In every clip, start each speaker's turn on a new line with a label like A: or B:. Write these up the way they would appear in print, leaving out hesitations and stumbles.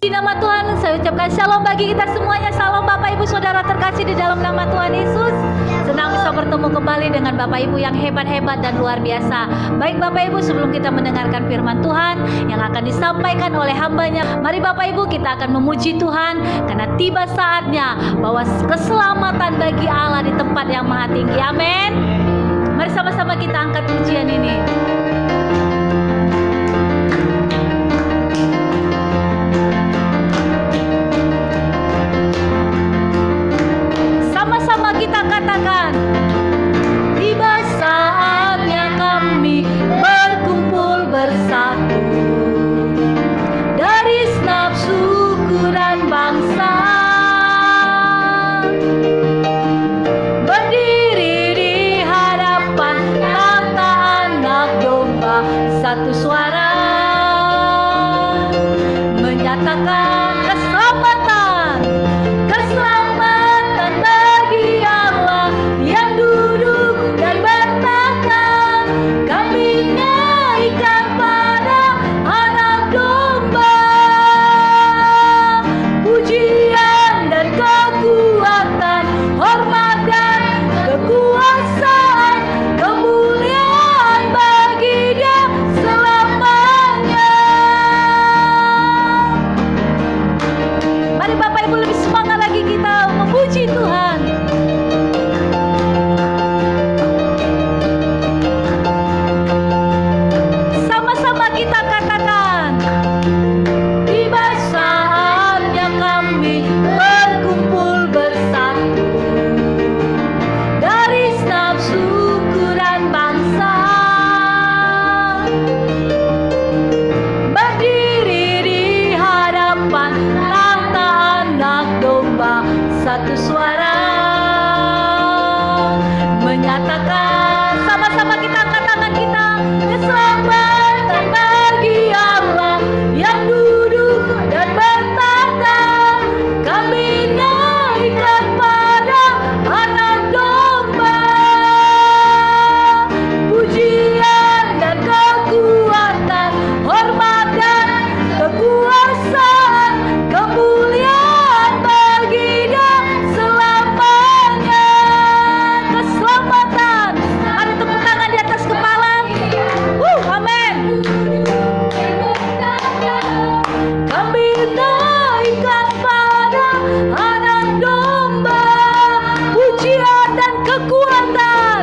A: Di nama Tuhan, saya ucapkan shalom bagi kita semuanya. Shalom Bapak Ibu Saudara terkasih di dalam nama Tuhan Yesus. Senang bisa bertemu kembali dengan Bapak Ibu yang hebat-hebat dan luar biasa. Baik Bapak Ibu, sebelum kita mendengarkan firman Tuhan yang akan disampaikan oleh hambanya, mari Bapak Ibu kita akan memuji Tuhan, karena tiba saatnya bahwa keselamatan bagi Allah di tempat yang maha tinggi. Amin. Mari sama-sama kita angkat pujian ini. Sama-sama kita katakan, tiba saatnya kami berkumpul bersatu dari segenap suku dan bangsa, berdiri di hadapan tahta Anak Domba, satu suara menyatakan keselamatan, keselamatan bagi Allah yang duduk dan bertahta. Kami naikkan pada Anak Domba pujian dan kekuatan, hormat dan kekuasaan, kemuliaan bagi Dia selamanya. Mari Bapak Ibu lebih semangat lagi kita memuji Tuhan. Sama-sama kita katakan, tiba saatnya kami berkumpul bersatu dari segenap suku dan bangsa, berdiri di hadapan tahta Anak Domba, satu suara menyatakan, sama-sama kita angkat tangan kita, keselamatan bagi Allah yang duduk dan bertahta. Kami naikkan pada Anak Domba pujian dan kekuatan, hormat dan kekuasaan, kemuliaan bagi Dia selamanya. Keselamatan, ada tepuk tangan di atas kepala. Amin. Kami naikkan pada Anak Domba pujian dan kekuatan,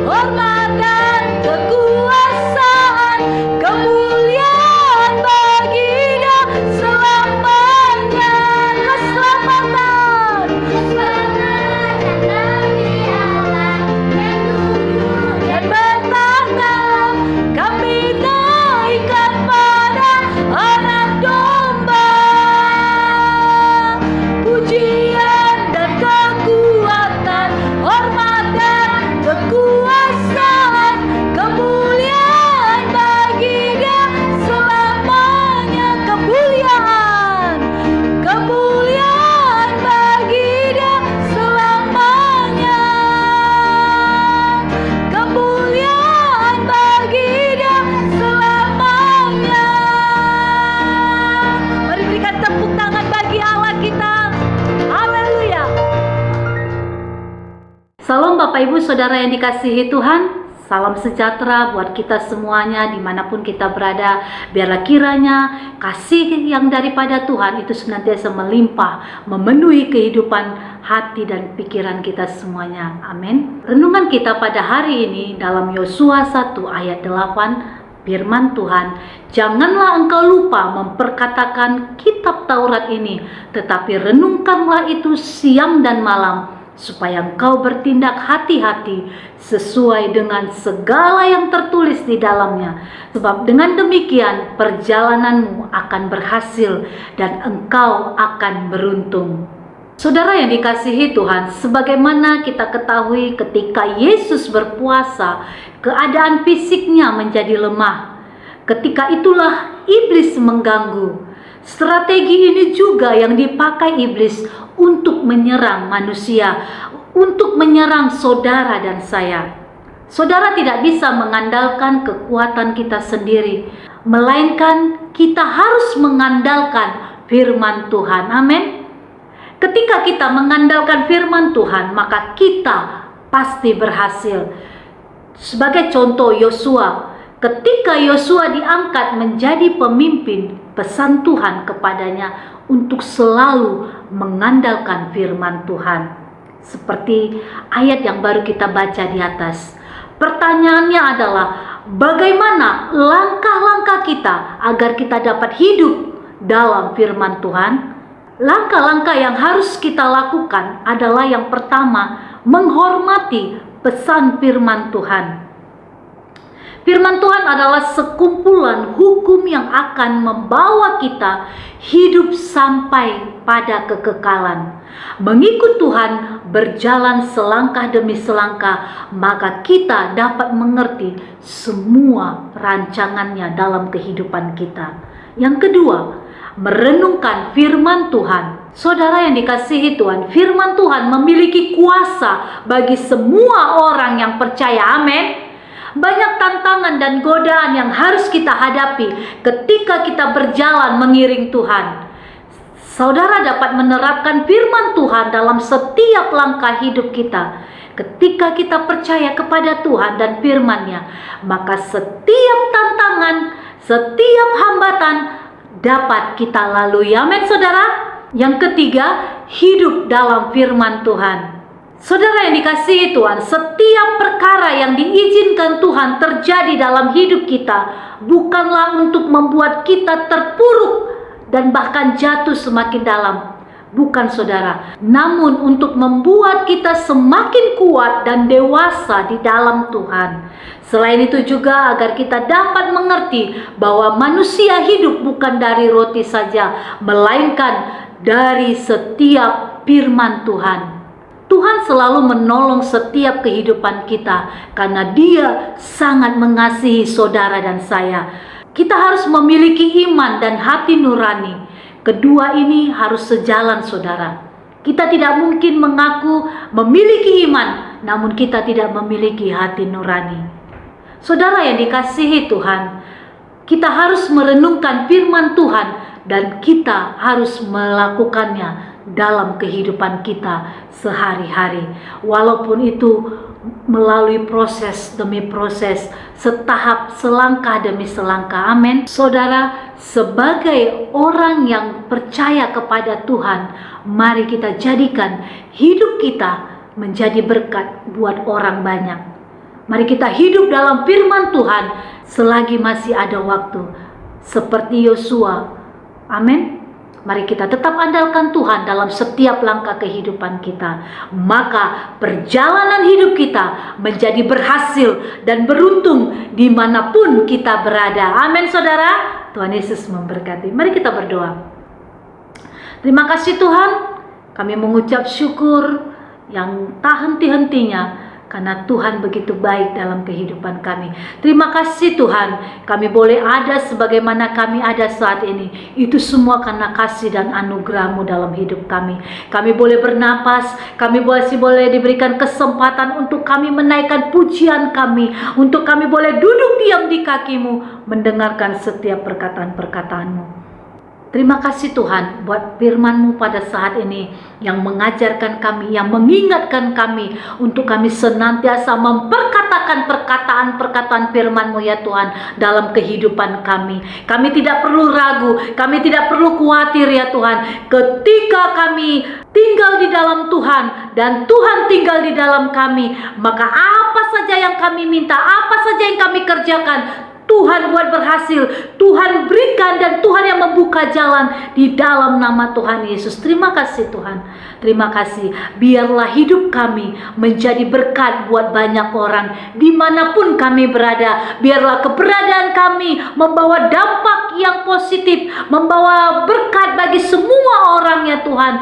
A: hormat dan kekuasaan, kemuliaan bagi Dia selamanya. Keselamatan, dan bertahta. Kami naikkan pada Anak Domba pujian dan kekuatan, hormat dan kekuasaan, kemuliaan bagi Dia selamanya. Kemuliaan, kemuliaan bagi Dia selamanya. Kemuliaan bagi Dia selamanya. Mari berikan tepuk tangan bagi Allah kita. Haleluya. Salam Bapak Ibu Saudara yang dikasihi Tuhan. Salam sejahtera buat kita semuanya dimanapun kita berada. Biarlah kiranya kasih yang daripada Tuhan itu senantiasa melimpah, memenuhi kehidupan hati dan pikiran kita semuanya. Amin. Renungan kita pada hari ini dalam Yosua 1 ayat 8, firman Tuhan, janganlah engkau lupa memperkatakan kitab Taurat ini, tetapi renungkanlah itu siang dan malam, supaya engkau bertindak hati-hati sesuai dengan segala yang tertulis di dalamnya. Sebab dengan demikian perjalananmu akan berhasil dan engkau akan beruntung. Saudara yang dikasihi Tuhan, sebagaimana kita ketahui ketika Yesus berpuasa, keadaan fisiknya menjadi lemah. Ketika itulah iblis mengganggu. Strategi ini juga yang dipakai iblis untuk menyerang manusia, untuk menyerang saudara dan saya. Saudara tidak bisa mengandalkan kekuatan kita sendiri. melainkan kita harus mengandalkan firman Tuhan. Amin. Ketika kita mengandalkan firman Tuhan, maka kita pasti berhasil. Sebagai contoh, Yosua, ketika Yosua diangkat menjadi pemimpin, pesan Tuhan kepadanya untuk selalu mengandalkan firman Tuhan. Seperti ayat yang baru kita baca di atas. Pertanyaannya adalah, bagaimana langkah-langkah kita agar kita dapat hidup dalam firman Tuhan? Langkah-langkah yang harus kita lakukan adalah yang pertama, menghormati pesan firman Tuhan. Firman Tuhan adalah sekumpulan hukum yang akan membawa kita hidup sampai pada kekekalan. Mengikut Tuhan, berjalan selangkah demi selangkah, maka kita dapat mengerti semua rancangannya dalam kehidupan kita. Yang kedua, merenungkan firman Tuhan. Saudara yang dikasihi Tuhan, firman Tuhan memiliki kuasa bagi semua orang yang percaya. Amin. Banyak tantangan dan godaan yang harus kita hadapi ketika kita berjalan mengiring Tuhan. Saudara dapat menerapkan firman Tuhan dalam setiap langkah hidup kita. Ketika kita percaya kepada Tuhan dan firman-Nya, maka setiap tantangan, setiap hambatan dapat kita lalui. Amin, saudara. Yang ketiga, hidup dalam firman Tuhan. Saudara yang dikasihi Tuhan, setiap perkara yang diizinkan Tuhan terjadi dalam hidup kita bukanlah untuk membuat kita terpuruk dan bahkan jatuh semakin dalam. Bukan, saudara, namun untuk membuat kita semakin kuat dan dewasa di dalam Tuhan. Selain itu juga agar kita dapat mengerti bahwa manusia hidup bukan dari roti saja, melainkan dari setiap firman Tuhan. Tuhan selalu menolong setiap kehidupan kita karena Dia sangat mengasihi saudara dan saya. Kita harus memiliki iman dan hati nurani. Kedua ini harus sejalan, saudara. Kita tidak mungkin mengaku memiliki iman, namun kita tidak memiliki hati nurani. Saudara yang dikasihi Tuhan, kita harus merenungkan firman Tuhan dan kita harus melakukannya dalam kehidupan kita sehari-hari. Walaupun itu melalui proses demi proses, setahap, selangkah demi selangkah. Amin. Saudara, sebagai orang yang percaya kepada Tuhan, mari kita jadikan hidup kita menjadi berkat buat orang banyak. Mari kita hidup dalam firman Tuhan selagi masih ada waktu, seperti Yosua. Amin. Mari kita tetap andalkan Tuhan dalam setiap langkah kehidupan kita. Maka perjalanan hidup kita menjadi berhasil dan beruntung dimanapun kita berada. Amin, saudara. Tuhan Yesus memberkati. Mari kita berdoa. Terima kasih Tuhan. Kami mengucap syukur yang tak henti-hentinya karena Tuhan begitu baik dalam kehidupan kami. Terima kasih Tuhan, kami boleh ada sebagaimana kami ada saat ini. Itu semua karena kasih dan anugerah-Mu dalam hidup kami. Kami boleh bernapas, kami boleh diberikan kesempatan untuk kami menaikkan pujian kami, untuk kami boleh duduk diam di kaki-Mu, mendengarkan setiap perkataan-perkataan-Mu. Terima kasih Tuhan buat firman-Mu pada saat ini yang mengajarkan kami, yang mengingatkan kami untuk kami senantiasa memperkatakan perkataan-perkataan firman-Mu ya Tuhan dalam kehidupan kami. Kami tidak perlu ragu, kami tidak perlu khawatir ya Tuhan. Ketika kami tinggal di dalam Tuhan dan Tuhan tinggal di dalam kami, maka apa saja yang kami minta, apa saja yang kami kerjakan, Tuhan buat berhasil, Tuhan berikan, dan Tuhan yang membuka jalan di dalam nama Tuhan Yesus. Terima kasih Tuhan, terima kasih. Biarlah hidup kami menjadi berkat buat banyak orang dimanapun kami berada. Biarlah keberadaan kami membawa dampak yang positif, membawa berkat bagi semua orang ya Tuhan,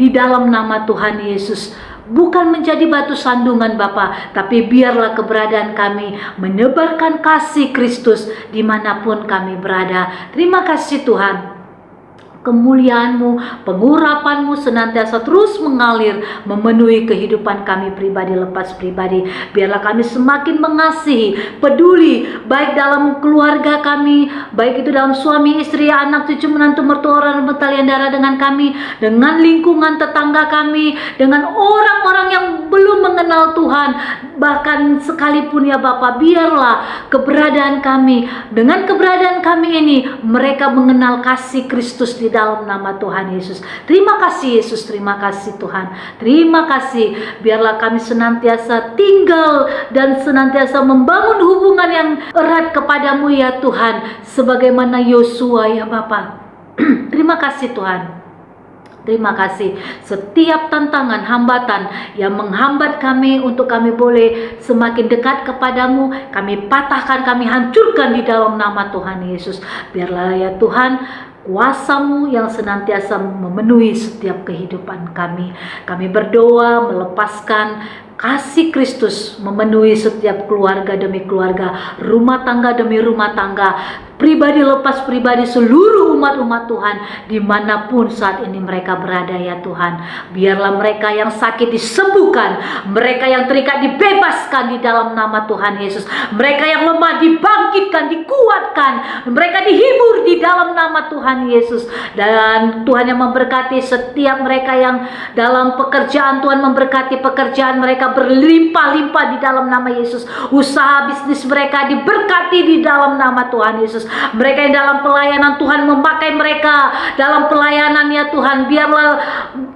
A: di dalam nama Tuhan Yesus. Bukan menjadi batu sandungan Bapa, tapi biarlah keberadaan kami menyebarkan kasih Kristus dimanapun kami berada. Terima kasih Tuhan. kemuliaan-Mu, pengurapan-Mu senantiasa terus mengalir memenuhi kehidupan kami pribadi lepas pribadi. Biarlah kami semakin mengasihi, peduli, baik dalam keluarga kami, baik itu dalam suami, istri, anak, cucu, menantu, mertua, orang bertalian darah dengan kami, dengan lingkungan tetangga kami, dengan orang-orang yang belum mengenal Tuhan. Bahkan sekalipun ya Bapa, biarlah keberadaan kami, dengan keberadaan kami ini, mereka mengenal kasih Kristus di dalam nama Tuhan Yesus. Terima kasih Yesus, terima kasih Tuhan. Terima kasih, biarlah kami senantiasa tinggal dan senantiasa membangun hubungan yang erat kepadamu ya Tuhan, sebagaimana Yosua ya Bapa. Terima kasih Tuhan. Terima kasih. Setiap tantangan, hambatan yang menghambat kami untuk kami boleh semakin dekat kepadamu, kami patahkan, kami hancurkan di dalam nama Tuhan Yesus. Biarlah ya Tuhan, kuasa-Mu yang senantiasa memenuhi setiap kehidupan kami. Kami berdoa melepaskan kasih Kristus memenuhi setiap keluarga demi keluarga, rumah tangga demi rumah tangga, pribadi lepas pribadi, seluruh umat-umat Tuhan dimanapun saat ini mereka berada ya Tuhan. Biarlah mereka yang sakit disembuhkan, mereka yang terikat dibebaskan di dalam nama Tuhan Yesus, mereka yang lemah dibangkitkan, dikuatkan, mereka dihibur di dalam nama Tuhan Yesus. Dan Tuhan yang memberkati setiap mereka yang dalam pekerjaan, Tuhan memberkati pekerjaan mereka berlimpah-limpah di dalam nama Yesus. Usaha bisnis mereka diberkati di dalam nama Tuhan Yesus. Mereka yang dalam pelayanan, Tuhan memakai mereka dalam pelayanan ya Tuhan. Biarlah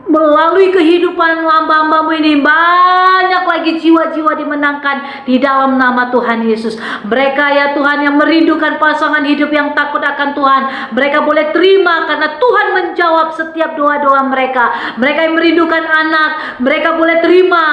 A: melalui kehidupan hamba-Hamba-Mu ini banyak lagi jiwa-jiwa dimenangkan di dalam nama Tuhan Yesus. Mereka ya Tuhan yang merindukan pasangan hidup yang takut akan Tuhan, mereka boleh terima karena Tuhan menjawab setiap doa-doa mereka. Mereka yang merindukan anak, mereka boleh terima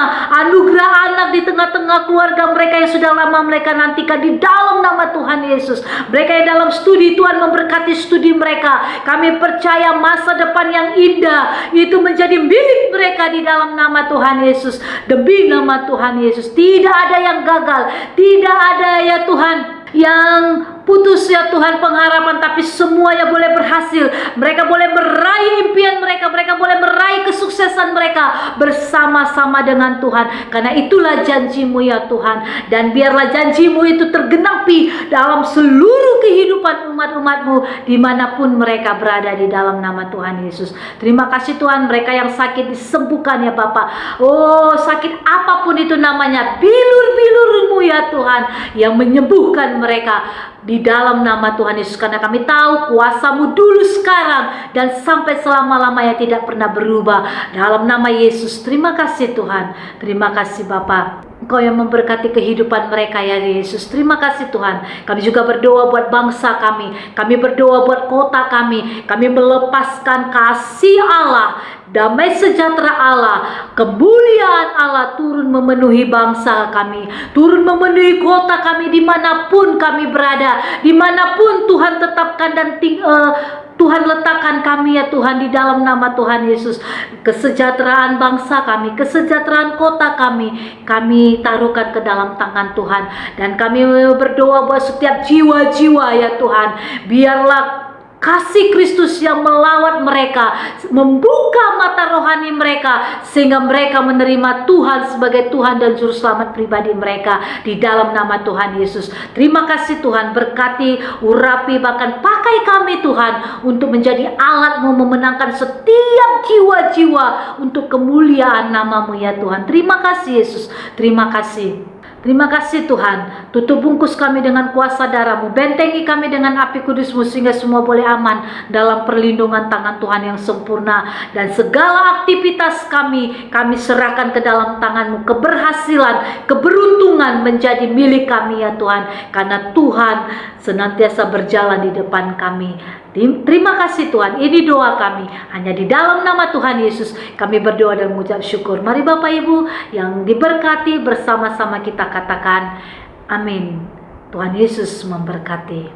A: anugerah anak di tengah-tengah keluarga mereka yang sudah lama mereka nantikan di dalam nama Tuhan Yesus. Mereka yang dalam studi, Tuhan memberkati studi mereka. Kami percaya masa depan yang indah itu menjadi milik mereka di dalam nama Tuhan Yesus. Demi nama Tuhan Yesus, tidak ada yang gagal, tidak ada ya Tuhan yang putus ya Tuhan pengharapan, tapi semuanya boleh berhasil. Mereka boleh meraih impian mereka, mereka boleh meraih kesuksesan mereka bersama-sama dengan Tuhan. Karena itulah janji-Mu ya Tuhan. Dan biarlah janji-Mu itu tergenapi dalam seluruh kehidupan umat-umat-Mu dimanapun mereka berada di dalam nama Tuhan Yesus. Terima kasih Tuhan, mereka yang sakit disembuhkan ya Bapak. Oh, sakit apapun itu namanya, bilur-bilur-Mu ya Tuhan yang menyembuhkan mereka di dalam nama Tuhan Yesus. Karena kami tahu kuasa-Mu dulu, sekarang, dan sampai selama-lamanya tidak pernah berubah. Dalam nama Yesus, terima kasih Tuhan. Terima kasih Bapa, Engkau yang memberkati kehidupan mereka ya Yesus. Terima kasih Tuhan. Kami juga berdoa buat bangsa kami. Kami berdoa buat kota kami. Kami melepaskan kasih Allah, damai sejahtera Allah, kemuliaan Allah turun memenuhi bangsa kami, turun memenuhi kota kami dimanapun kami berada, dimanapun Tuhan tetapkan dan Tuhan letakkan kami ya Tuhan di dalam nama Tuhan Yesus. Kesejahteraan bangsa kami, kesejahteraan kota kami, kami taruhkan ke dalam tangan Tuhan. Dan kami berdoa buat setiap jiwa-jiwa ya Tuhan, biarlah kasih Kristus yang melawat mereka, membuka mata rohani mereka, sehingga mereka menerima Tuhan sebagai Tuhan dan Juru Selamat pribadi mereka di dalam nama Tuhan Yesus. Terima kasih Tuhan, berkati, urapi, bahkan pakai kami Tuhan untuk menjadi alat-Mu memenangkan setiap jiwa-jiwa untuk kemuliaan nama-Mu ya Tuhan. Terima kasih Yesus, terima kasih. Terima kasih Tuhan. Tutup bungkus kami dengan kuasa darah-Mu, bentengi kami dengan api kudus-Mu, sehingga semua boleh aman dalam perlindungan tangan Tuhan yang sempurna. Dan segala aktivitas kami serahkan ke dalam tangan-Mu. Keberhasilan, keberuntungan menjadi milik kami ya Tuhan, karena Tuhan senantiasa berjalan di depan kami. Terima kasih Tuhan, ini doa kami. Hanya di dalam nama Tuhan Yesus kami berdoa dan mengucap syukur. Mari Bapak Ibu yang diberkati, bersama-sama kita katakan amin. Tuhan Yesus memberkati.